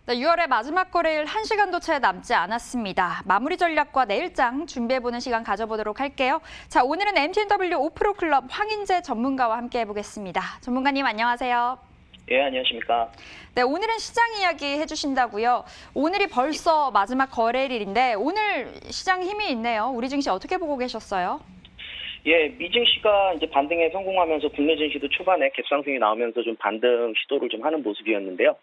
네, 6월의 마지막 거래일 1시간도 채 남지 않았습니다. 마무리 전략과 내일장 준비해보는 시간 가져보도록 할게요. 자, 오늘은 MTNW 5프로클럽 황인재 전문가와 함께 해보겠습니다. 전문가님 안녕하세요. 예, 안녕하십니까. 네, 오늘은 시장 이야기 해주신다고요. 오늘이 벌써 마지막 거래일인데 오늘 시장 힘이 있네요. 우리 증시 어떻게 보고 계셨어요? 예, 미 증시가 이제 반등에 성공하면서 국내 증시도 초반에 갭상승이 나오면서 좀 반등 시도를 좀 하는 모습이었는데요.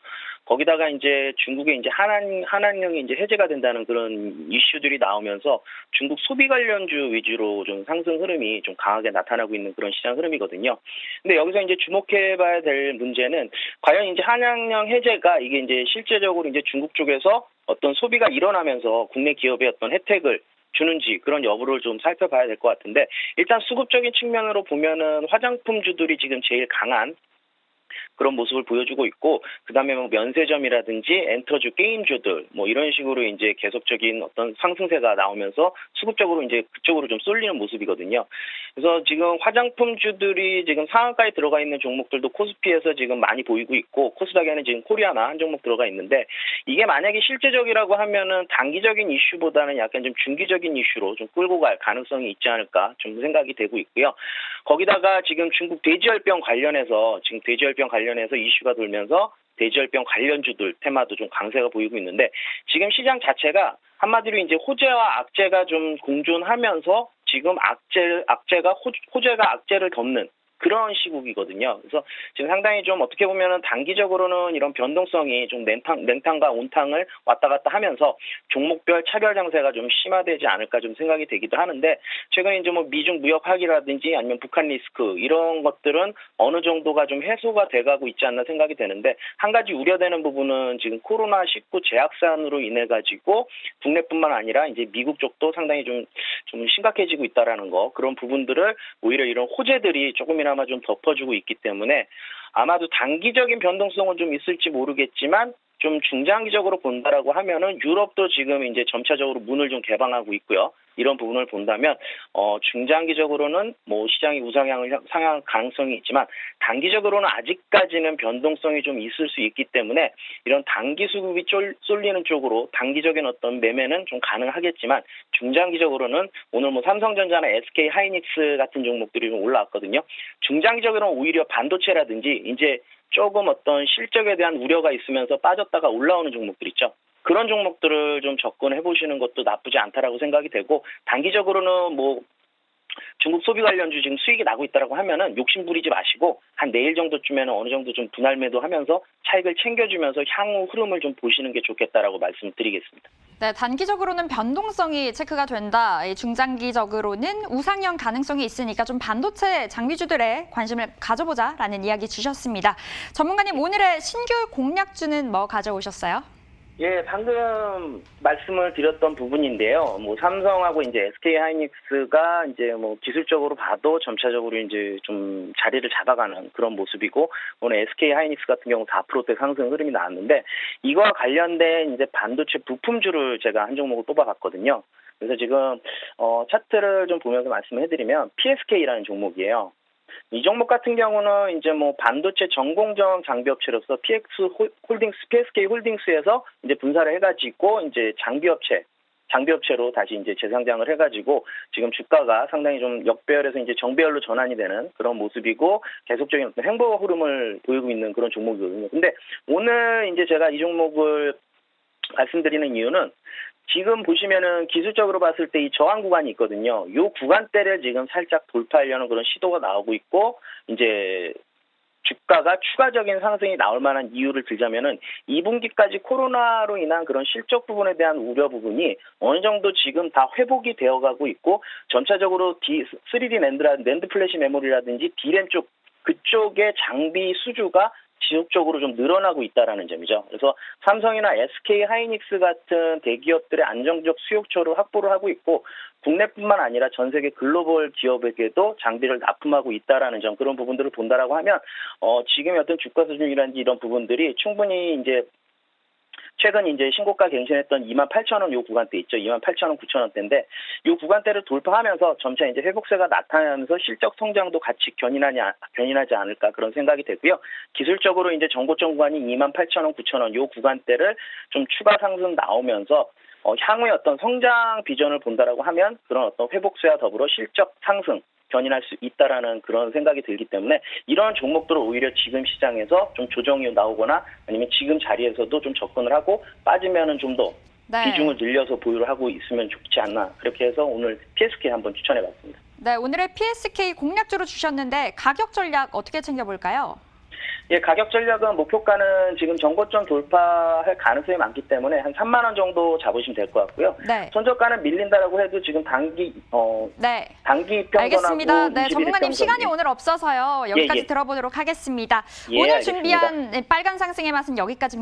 거기다가 이제 중국의 이제 한한령이 이제 해제가 된다는 그런 이슈들이 나오면서 중국 소비 관련주 위주로 좀 상승 흐름이 좀 강하게 나타나고 있는 그런 시장 흐름이거든요. 근데 여기서 이제 주목해봐야 될 문제는 과연 이제 한한령 해제가 이게 이제 실제적으로 이제 중국 쪽에서 어떤 소비가 일어나면서 국내 기업의 어떤 혜택을 주는지 그런 여부를 좀 살펴봐야 될 것 같은데, 일단 수급적인 측면으로 보면은 화장품주들이 지금 제일 강한 그런 모습을 보여주고 있고, 그다음에 뭐 면세점이라든지 엔터주 게임주들 뭐 이런 식으로 이제 계속적인 어떤 상승세가 나오면서 수급적으로 이제 그쪽으로 좀 쏠리는 모습이거든요. 그래서 지금 화장품주들이 지금 상한가에 들어가 있는 종목들도 코스피에서 지금 많이 보이고 있고, 코스닥에는 지금 코리아나 한 종목 들어가 있는데, 이게 만약에 실제적이라고 하면은 단기적인 이슈보다는 약간 좀 중기적인 이슈로 좀 끌고 갈 가능성이 있지 않을까 좀 생각이 되고 있고요. 거기다가 지금 중국 돼지열병 관련해서 이슈가 돌면서 돼지열병 관련주들 테마도 좀 강세가 보이고 있는데, 지금 시장 자체가 한마디로 이제 호재와 악재가 좀 공존하면서 지금 호재가 악재를 덮는 그런 시국이거든요. 그래서 지금 상당히 좀 어떻게 보면은 단기적으로는 이런 변동성이 좀 냉탕과 온탕을 왔다 갔다 하면서 종목별 차별 장세가 좀 심화되지 않을까 좀 생각이 되기도 하는데, 최근에 이제 뭐 미중 무역 합의라든지 아니면 북한 리스크 이런 것들은 어느 정도가 좀 해소가 돼가고 있지 않나 생각이 되는데, 한 가지 우려되는 부분은 지금 코로나19 재확산으로 인해 가지고 국내뿐만 아니라 이제 미국 쪽도 상당히 좀 심각해지고 있다라는 거, 그런 부분들을 오히려 이런 호재들이 조금이나마 좀 덮어주고 있기 때문에 아마도 단기적인 변동성은 좀 있을지 모르겠지만, 좀 중장기적으로 본다라고 하면은 유럽도 지금 이제 점차적으로 문을 좀 개방하고 있고요. 이런 부분을 본다면 중장기적으로는 뭐 시장이 우상향을 상향할 가능성이 있지만, 단기적으로는 아직까지는 변동성이 좀 있을 수 있기 때문에 이런 단기 수급이 쏠리는 쪽으로 단기적인 어떤 매매는 좀 가능하겠지만, 중장기적으로는 오늘 뭐 삼성전자나 SK 하이닉스 같은 종목들이 좀 올라왔거든요. 중장기적으로는 오히려 반도체라든지 이제 조금 어떤 실적에 대한 우려가 있으면서 빠졌다가 올라오는 종목들 있죠. 그런 종목들을 좀 접근해 보시는 것도 나쁘지 않다라고 생각이 되고, 단기적으로는 뭐 중국 소비 관련주 지금 수익이 나고 있다라고 하면은 욕심 부리지 마시고 한 내일 정도쯤에는 어느 정도 좀 분할 매도하면서 차익을 챙겨주면서 향후 흐름을 좀 보시는 게 좋겠다라고 말씀드리겠습니다. 네, 단기적으로는 변동성이 체크가 된다. 중장기적으로는 우상향 가능성이 있으니까 좀 반도체 장비주들에 관심을 가져보자라는 이야기 주셨습니다. 전문가님, 오늘의 신규 공략주는 뭐 가져오셨어요? 예, 방금 말씀을 드렸던 부분인데요. 뭐 삼성하고 이제 SK 하이닉스가 이제 뭐 기술적으로 봐도 점차적으로 이제 좀 자리를 잡아가는 그런 모습이고, 오늘 SK 하이닉스 같은 경우 4%대 상승 흐름이 나왔는데, 이거와 관련된 이제 반도체 부품주를 제가 한 종목을 뽑아봤거든요. 그래서 지금 차트를 좀 보면서 말씀을 해드리면 PSK라는 종목이에요. 이 종목 같은 경우는 이제 뭐 반도체 전공정 장비업체로서 PSK 홀딩스에서 이제 분사를 해가지고 이제 장비업체로 다시 이제 재상장을 해가지고 지금 주가가 상당히 좀 역배열에서 이제 정배열로 전환이 되는 그런 모습이고, 계속적인 어떤 행보 흐름을 보이고 있는 그런 종목이거든요. 근데 오늘 이제 제가 이 종목을 말씀드리는 이유는, 지금 보시면은 기술적으로 봤을 때 이 저항 구간이 있거든요. 이 구간대를 지금 살짝 돌파하려는 그런 시도가 나오고 있고, 이제 주가가 추가적인 상승이 나올 만한 이유를 들자면은 2분기까지 코로나로 인한 그런 실적 부분에 대한 우려 부분이 어느 정도 지금 다 회복이 되어가고 있고, 전체적으로 3D 낸드 플래시 메모리라든지 D램 쪽 그쪽의 장비 수주가 지속적으로 좀 늘어나고 있다라는 점이죠. 그래서 삼성이나 SK 하이닉스 같은 대기업들의 안정적 수요처를 확보를 하고 있고, 국내뿐만 아니라 전 세계 글로벌 기업에게도 장비를 납품하고 있다라는 점, 그런 부분들을 본다라고 하면 지금의 어떤 주가 수준이라든지 이런 부분들이 충분히 이제 최근 이제 신고가 갱신했던 28,000원 요 구간대 있죠. 28,000원, 9,000원대인데 요 구간대를 돌파하면서 점차 이제 회복세가 나타나면서 실적 성장도 같이 견인하지 않을까 그런 생각이 되고요. 기술적으로 이제 전고점 구간이 28,000원, 9,000원 요 구간대를 좀 추가 상승 나오면서 향후에 어떤 성장 비전을 본다라고 하면 그런 어떤 회복세와 더불어 실적 상승 견인할 수 있다라는 그런 생각이 들기 때문에 이런 종목들을 오히려 지금 시장에서 좀 조정이 나오거나 아니면 지금 자리에서도 좀 접근을 하고 빠지면은 좀 더 네. 비중을 늘려서 보유를 하고 있으면 좋지 않나 그렇게 해서 오늘 PSK 한번 추천해봤습니다. 네, 오늘의 PSK 공략주로 주셨는데 가격 전략 어떻게 챙겨볼까요? 예, 가격 전략은 목표가는 지금 전고점 돌파할 가능성이 많기 때문에 한 3만 원 정도 잡으시면 될 것 같고요. 네. 손절가는 밀린다라고 해도 지금 단기 네. 단기 평선하고 알겠습니다. 네, 21일 전문가님 평선. 시간이 오늘 없어서요. 여기까지 예. 들어보도록 하겠습니다. 예, 오늘 알겠습니다. 준비한 빨간 상승의 맛은 여기까지입니다.